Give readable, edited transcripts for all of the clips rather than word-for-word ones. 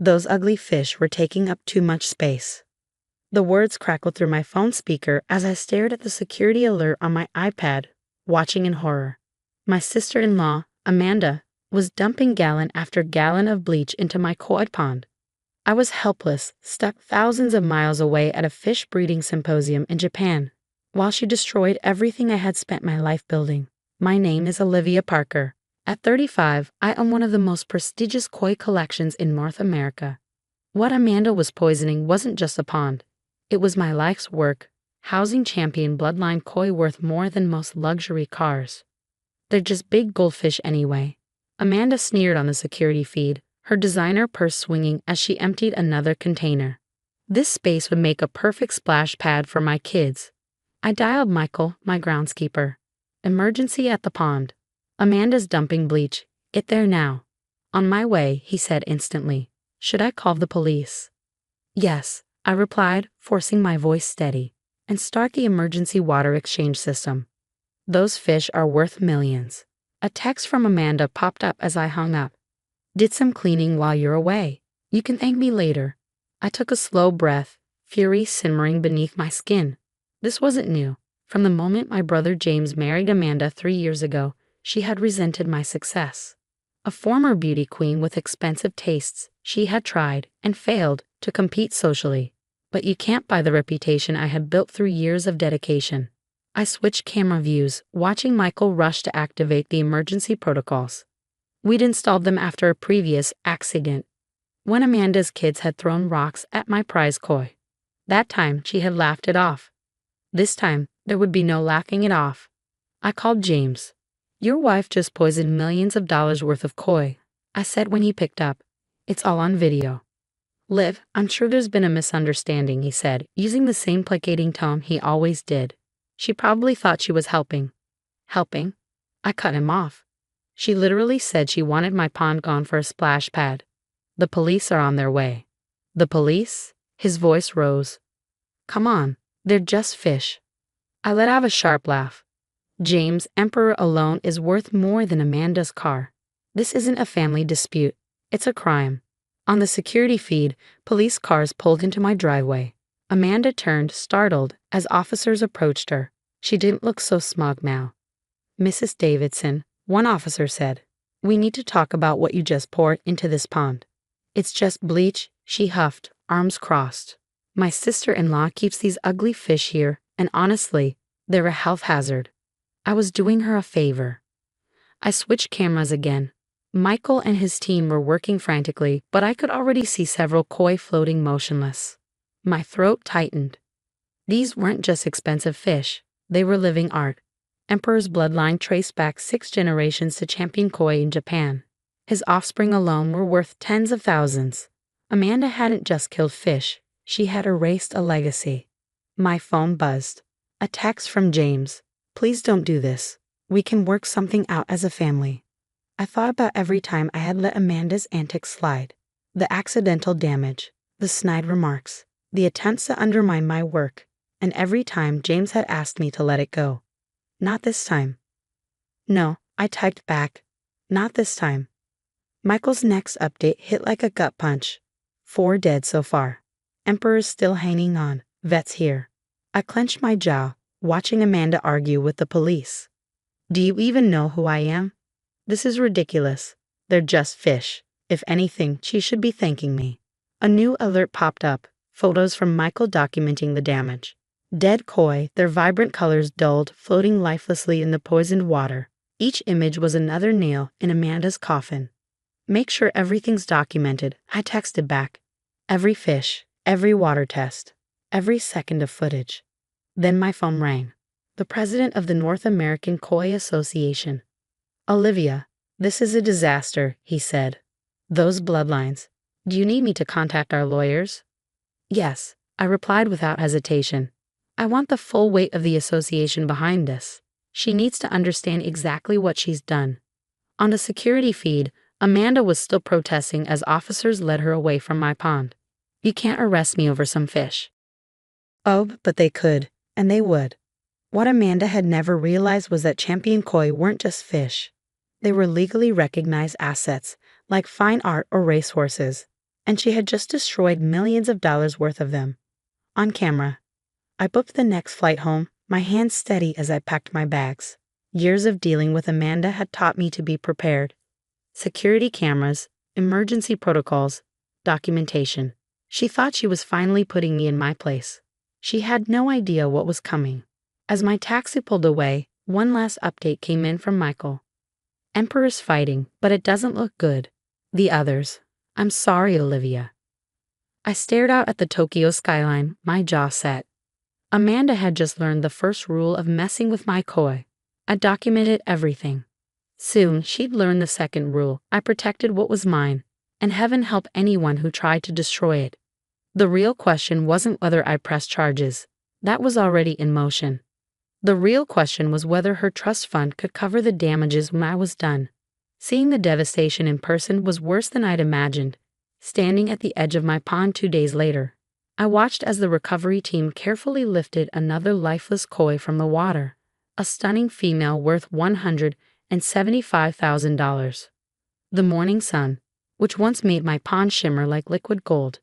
Those ugly fish were taking up too much space. The words crackled through my phone speaker as I stared at the security alert on my iPad, watching in horror. My sister-in-law, Amanda, was dumping gallon after gallon of bleach into my koi pond. I was helpless, stuck thousands of miles away at a fish breeding symposium in Japan, while she destroyed everything I had spent my life building. My name is Olivia Parker. At 35, I own one of the most prestigious koi collections in North America. What Amanda was poisoning wasn't just a pond. It was my life's work, housing champion bloodline koi worth more than most luxury cars. They're just big goldfish anyway. Amanda sneered on the security feed, her designer purse swinging as she emptied another container. This space would make a perfect splash pad for my kids. I dialed Michael, my groundskeeper. Emergency at the pond. Amanda's dumping bleach. Get there now. On my way, he said instantly. Should I call the police? Yes, I replied, forcing my voice steady. And start the emergency water exchange system. Those fish are worth millions. A text from Amanda popped up as I hung up. Did some cleaning while you're away. You can thank me later. I took a slow breath, fury simmering beneath my skin. This wasn't new. From the moment my brother James married Amanda 3 years ago, she had resented my success. A former beauty queen with expensive tastes, she had tried, and failed, to compete socially. But you can't buy the reputation I had built through years of dedication. I switched camera views, watching Michael rush to activate the emergency protocols. We'd installed them after a previous accident, when Amanda's kids had thrown rocks at my prize koi. That time, she had laughed it off. This time, there would be no laughing it off. I called James. Your wife just poisoned millions of dollars worth of koi, I said when he picked up. It's all on video. Liv, I'm sure there's been a misunderstanding, he said, using the same placating tone he always did. She probably thought she was helping. Helping? I cut him off. She literally said she wanted my pond gone for a splash pad. The police are on their way. The police? His voice rose. Come on, they're just fish. I let out a sharp laugh. James, Emperor alone is worth more than Amanda's car. This isn't a family dispute. It's a crime. On the security feed, police cars pulled into my driveway. Amanda turned, startled, as officers approached her. She didn't look so smug now. Mrs. Davidson, one officer said, we need to talk about what you just poured into this pond. It's just bleach, she huffed, arms crossed. My sister-in-law keeps these ugly fish here, and honestly, they're a health hazard. I was doing her a favor. I switched cameras again. Michael and his team were working frantically, but I could already see several koi floating motionless. My throat tightened. These weren't just expensive fish, they were living art. Emperor's bloodline traced back 6 generations to champion koi in Japan. His offspring alone were worth tens of thousands. Amanda hadn't just killed fish, she had erased a legacy. My phone buzzed. A text from James. Please don't do this. We can work something out as a family. I thought about every time I had let Amanda's antics slide. The accidental damage, the snide remarks, the attempts to undermine my work, and every time James had asked me to let it go. Not this time. No, I typed back. Not this time. Michael's next update hit like a gut punch. 4 dead so far. Emperor's still hanging on. Vet's here. I clenched my jaw, watching Amanda argue with the police. Do you even know who I am? This is ridiculous. They're just fish. If anything, she should be thanking me. A new alert popped up. Photos from Michael documenting the damage. Dead koi, their vibrant colors dulled, floating lifelessly in the poisoned water. Each image was another nail in Amanda's coffin. Make sure everything's documented, I texted back. Every fish, every water test, every second of footage. Then my phone rang. The president of the North American Koi Association. Olivia, this is a disaster, he said. Those bloodlines. Do you need me to contact our lawyers? Yes, I replied without hesitation. I want the full weight of the association behind this. She needs to understand exactly what she's done. On the security feed, Amanda was still protesting as officers led her away from my pond. You can't arrest me over some fish. Oh, but they could, and they would. What Amanda had never realized was that champion koi weren't just fish. They were legally recognized assets, like fine art or racehorses. and she had just destroyed millions of dollars worth of them. On camera, I booked the next flight home, my hands steady as I packed my bags. Years of dealing with Amanda had taught me to be prepared. Security cameras, emergency protocols, documentation. She thought she was finally putting me in my place. She had no idea what was coming. As my taxi pulled away, one last update came in from Michael. Emperor's fighting, but it doesn't look good. The others. I'm sorry, Olivia. I stared out at the Tokyo skyline, my jaw set. Amanda had just learned the first rule of messing with my koi. I documented everything. Soon, she'd learn the second rule. I protected what was mine, and heaven help anyone who tried to destroy it. The real question wasn't whether I pressed charges. That was already in motion. The real question was whether her trust fund could cover the damages when I was done. Seeing the devastation in person was worse than I'd imagined. Standing at the edge of my pond 2 days later, I watched as the recovery team carefully lifted another lifeless koi from the water, a stunning female worth $175,000. The morning sun, which once made my pond shimmer like liquid gold,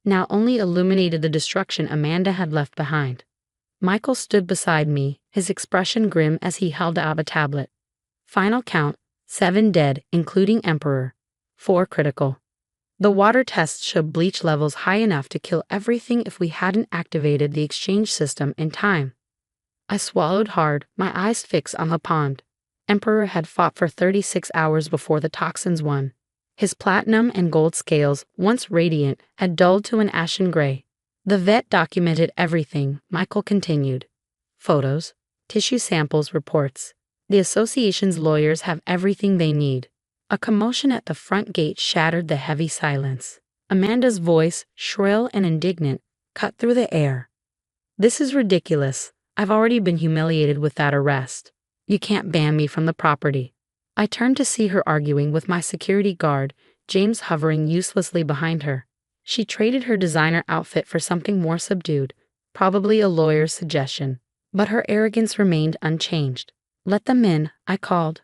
now only illuminated the destruction Amanda had left behind. Michael stood beside me, his expression grim as he held out a tablet. Final count, 7 dead, including Emperor, 4 critical. The water tests showed bleach levels high enough to kill everything if we hadn't activated the exchange system in time. I swallowed hard, my eyes fixed on the pond. Emperor had fought for 36 hours before the toxins won. His platinum and gold scales, once radiant, had dulled to an ashen gray. The vet documented everything, Michael continued. Photos, tissue samples, reports. The association's lawyers have everything they need. A commotion at the front gate shattered the heavy silence. Amanda's voice, shrill and indignant, cut through the air. This is ridiculous. I've already been humiliated with that arrest. You can't ban me from the property. I turned to see her arguing with my security guard, James hovering uselessly behind her. She traded her designer outfit for something more subdued, probably a lawyer's suggestion. But her arrogance remained unchanged. Let them in, I called.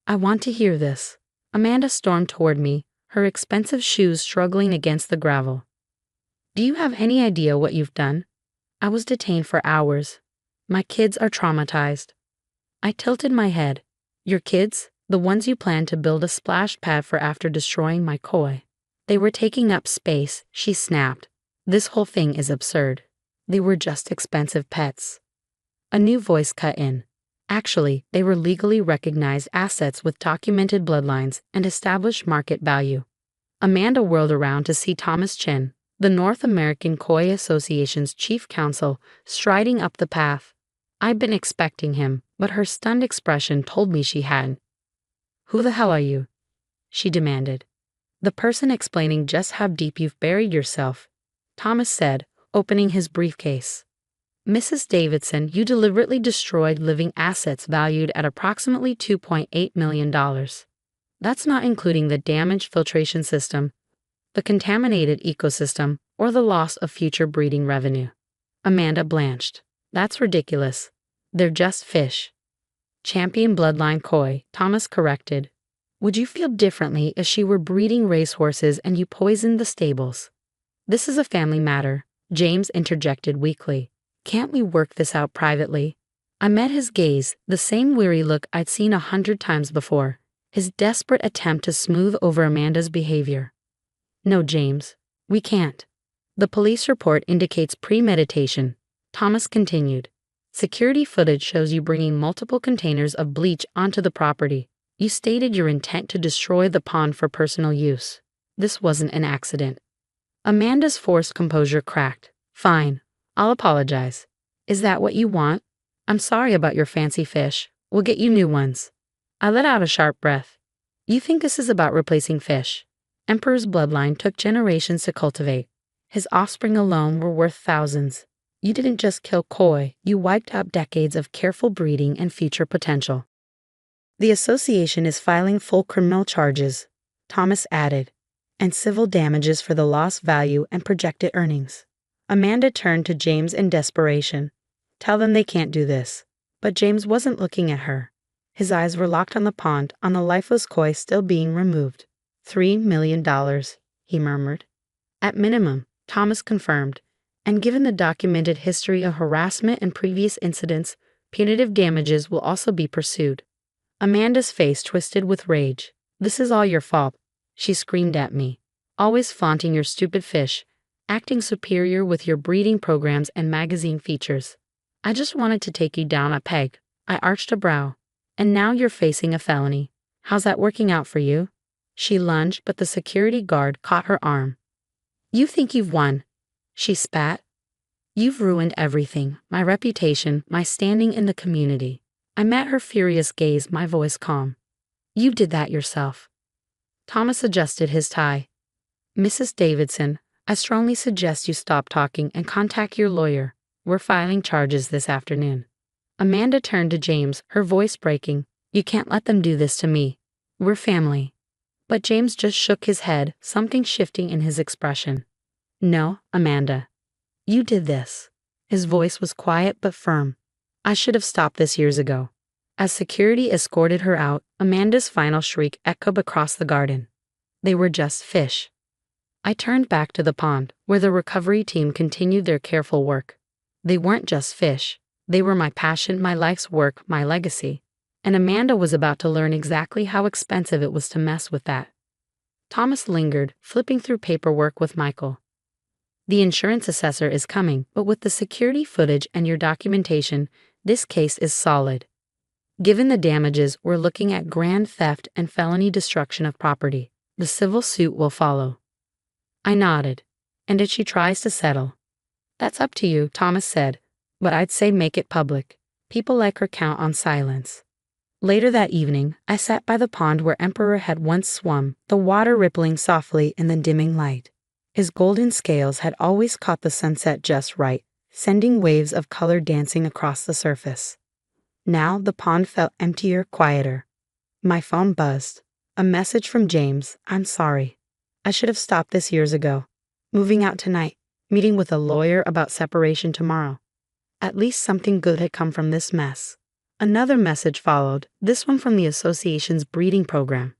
I want to hear this. Amanda stormed toward me, her expensive shoes struggling against the gravel. Do you have any idea what you've done? I was detained for hours. My kids are traumatized. I tilted my head. Your kids? The ones you planned to build a splash pad for after destroying my koi. They were taking up space, she snapped. This whole thing is absurd. They were just expensive pets. A new voice cut in. Actually, they were legally recognized assets with documented bloodlines and established market value. Amanda whirled around to see Thomas Chin, the North American Koi Association's chief counsel, striding up the path. I'd been expecting him, but her stunned expression told me she hadn't. Who the hell are you? She demanded. The person explaining just how deep you've buried yourself, Thomas said, opening his briefcase. Mrs. Davidson, you deliberately destroyed living assets valued at approximately $2.8 million. That's not including the damaged filtration system, the contaminated ecosystem, or the loss of future breeding revenue. Amanda blanched. That's ridiculous. They're just fish. Champion bloodline koi, Thomas corrected. Would you feel differently if she were breeding racehorses and you poisoned the stables? This is a family matter, James interjected weakly. Can't we work this out privately? I met his gaze, the same weary look I'd seen 100 times before, his desperate attempt to smooth over Amanda's behavior. No, James, we can't. The police report indicates premeditation, Thomas continued. Security footage shows you bringing multiple containers of bleach onto the property. You stated your intent to destroy the pond for personal use. This wasn't an accident. Amanda's forced composure cracked. Fine. I'll apologize. Is that what you want? I'm sorry about your fancy fish. We'll get you new ones. I let out a sharp breath. You think this is about replacing fish? Emperor's bloodline took generations to cultivate. His offspring alone were worth thousands. You didn't just kill koi, you wiped out decades of careful breeding and future potential. The association is filing full criminal charges, Thomas added, and civil damages for the lost value and projected earnings. Amanda turned to James in desperation. Tell them they can't do this. But James wasn't looking at her. His eyes were locked on the pond, on the lifeless koi still being removed. $3 million, he murmured. At minimum, Thomas confirmed, and given the documented history of harassment and previous incidents, punitive damages will also be pursued. Amanda's face twisted with rage. "This is all your fault," she screamed at me. "Always flaunting your stupid fish, acting superior with your breeding programs and magazine features. I just wanted to take you down a peg." I arched a brow. "And now you're facing a felony. How's that working out for you?" She lunged, but the security guard caught her arm. "You think you've won," she spat. "You've ruined everything, my reputation, my standing in the community." I met her furious gaze, my voice calm. "You did that yourself." Thomas adjusted his tie. "Mrs. Davidson, I strongly suggest you stop talking and contact your lawyer. We're filing charges this afternoon." Amanda turned to James, her voice breaking. "You can't let them do this to me. We're family." But James just shook his head, something shifting in his expression. "No, Amanda. You did this." His voice was quiet but firm. "I should have stopped this years ago." As security escorted her out, Amanda's final shriek echoed across the garden. "They were just fish." I turned back to the pond, where the recovery team continued their careful work. They weren't just fish. They were my passion, my life's work, my legacy. And Amanda was about to learn exactly how expensive it was to mess with that. Thomas lingered, flipping through paperwork with Michael. "The insurance assessor is coming, but with the security footage and your documentation, this case is solid. Given the damages, we're looking at grand theft and felony destruction of property. The civil suit will follow." I nodded. "And if she tries to settle?" "That's up to you," Thomas said, "but I'd say make it public. People like her count on silence." Later that evening, I sat by the pond where Emperor had once swum, the water rippling softly in the dimming light. His golden scales had always caught the sunset just right, sending waves of color dancing across the surface. Now the pond felt emptier, quieter. My phone buzzed. A message from James. "I'm sorry. I should have stopped this years ago. Moving out tonight. Meeting with a lawyer about separation tomorrow." At least something good had come from this mess. Another message followed, this one from the association's breeding program.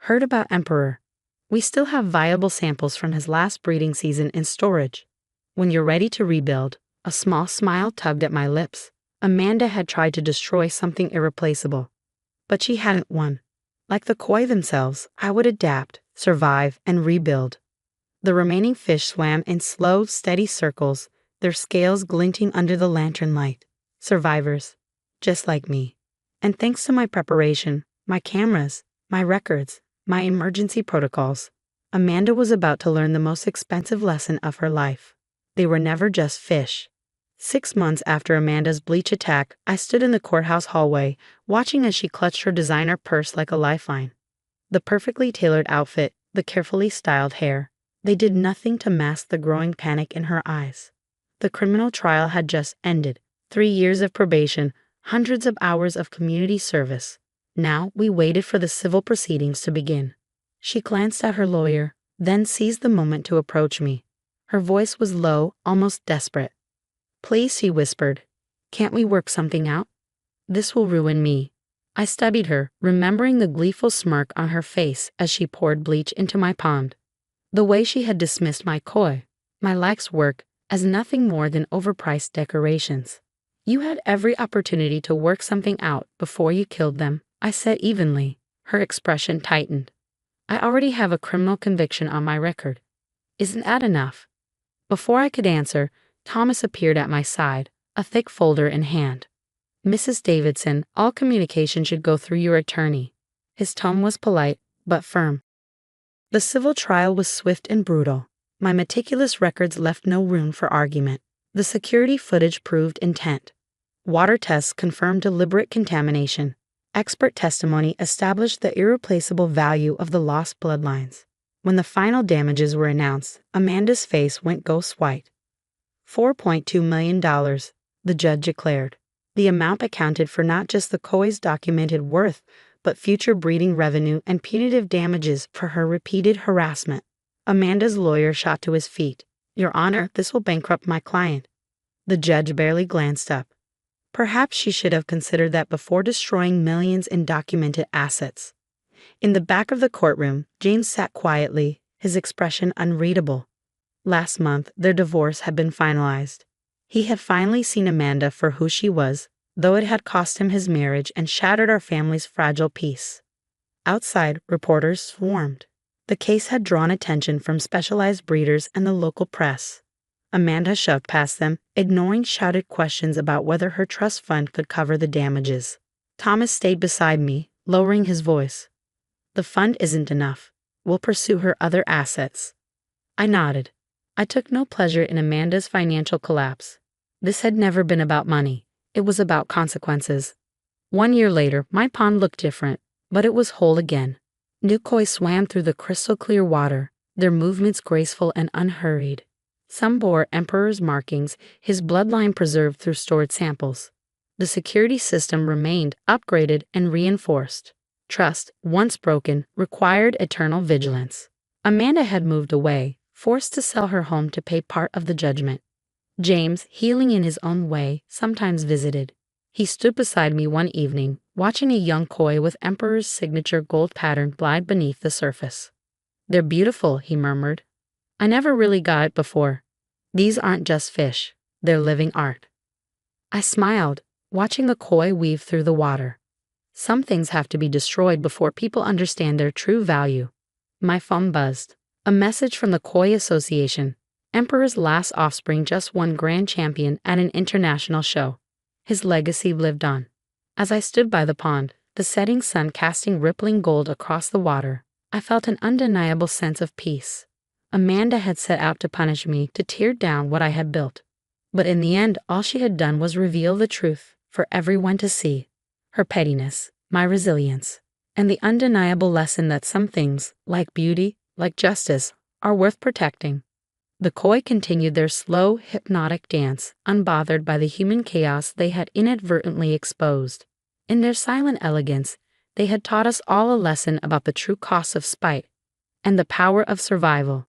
"Heard about Emperor. We still have viable samples from his last breeding season in storage. When you're ready to rebuild." A small smile tugged at my lips. Amanda had tried to destroy something irreplaceable. But she hadn't won. Like the koi themselves, I would adapt, survive, and rebuild. The remaining fish swam in slow, steady circles, their scales glinting under the lantern light. Survivors. Just like me. And thanks to my preparation, my cameras, my records, my emergency protocols, Amanda was about to learn the most expensive lesson of her life. They were never just fish. 6 months after Amanda's bleach attack, I stood in the courthouse hallway, watching as she clutched her designer purse like a lifeline. The perfectly tailored outfit, the carefully styled hair, they did nothing to mask the growing panic in her eyes. The criminal trial had just ended. 3 years of probation, hundreds of hours of community service. Now we waited for the civil proceedings to begin. She glanced at her lawyer, then seized the moment to approach me. Her voice was low, almost desperate. "Please," she whispered, "can't we work something out? This will ruin me." I studied her, remembering the gleeful smirk on her face as she poured bleach into my pond. The way she had dismissed my koi, my life's work, as nothing more than overpriced decorations. "You had every opportunity to work something out before you killed them," I said evenly. Her expression tightened. "I already have a criminal conviction on my record. Isn't that enough?" Before I could answer, Thomas appeared at my side, a thick folder in hand. "Mrs. Davidson, all communication should go through your attorney." His tone was polite, but firm. The civil trial was swift and brutal. My meticulous records left no room for argument. The security footage proved intent. Water tests confirmed deliberate contamination. Expert testimony established the irreplaceable value of the lost bloodlines. When the final damages were announced, Amanda's face went ghost white. $4.2 million, the judge declared. The amount accounted for not just the koi's documented worth, but future breeding revenue and punitive damages for her repeated harassment. Amanda's lawyer shot to his feet. "Your Honor, this will bankrupt my client." The judge barely glanced up. Perhaps she should have considered that before destroying millions in documented assets. In the back of the courtroom, James sat quietly, his expression unreadable. Last month, their divorce had been finalized. He had finally seen Amanda for who she was, though it had cost him his marriage and shattered our family's fragile peace. Outside, reporters swarmed. The case had drawn attention from specialized breeders and the local press. Amanda shoved past them, ignoring shouted questions about whether her trust fund could cover the damages. Thomas stayed beside me, lowering his voice. "The fund isn't enough. We'll pursue her other assets." I nodded. I took no pleasure in Amanda's financial collapse. This had never been about money. It was about consequences. 1 year later, my pond looked different, but it was whole again. New koi swam through the crystal-clear water, their movements graceful and unhurried. Some bore Emperor's markings, his bloodline preserved through stored samples. The security system remained upgraded and reinforced. Trust, once broken, required eternal vigilance. Amanda had moved away, forced to sell her home to pay part of the judgment. James, healing in his own way, sometimes visited. He stood beside me one evening, watching a young koi with Emperor's signature gold pattern glide beneath the surface. "They're beautiful," he murmured. "I never really got it before. These aren't just fish, they're living art." I smiled, watching the koi weave through the water. Some things have to be destroyed before people understand their true value. My phone buzzed. A message from the Koi Association. Emperor's last offspring just won grand champion at an international show. His legacy lived on. As I stood by the pond, the setting sun casting rippling gold across the water, I felt an undeniable sense of peace. Amanda had set out to punish me, to tear down what I had built. But in the end, all she had done was reveal the truth for everyone to see. Her pettiness, my resilience, and the undeniable lesson that some things, like beauty, like justice, are worth protecting. The koi continued their slow, hypnotic dance, unbothered by the human chaos they had inadvertently exposed. In their silent elegance, they had taught us all a lesson about the true cost of spite and the power of survival.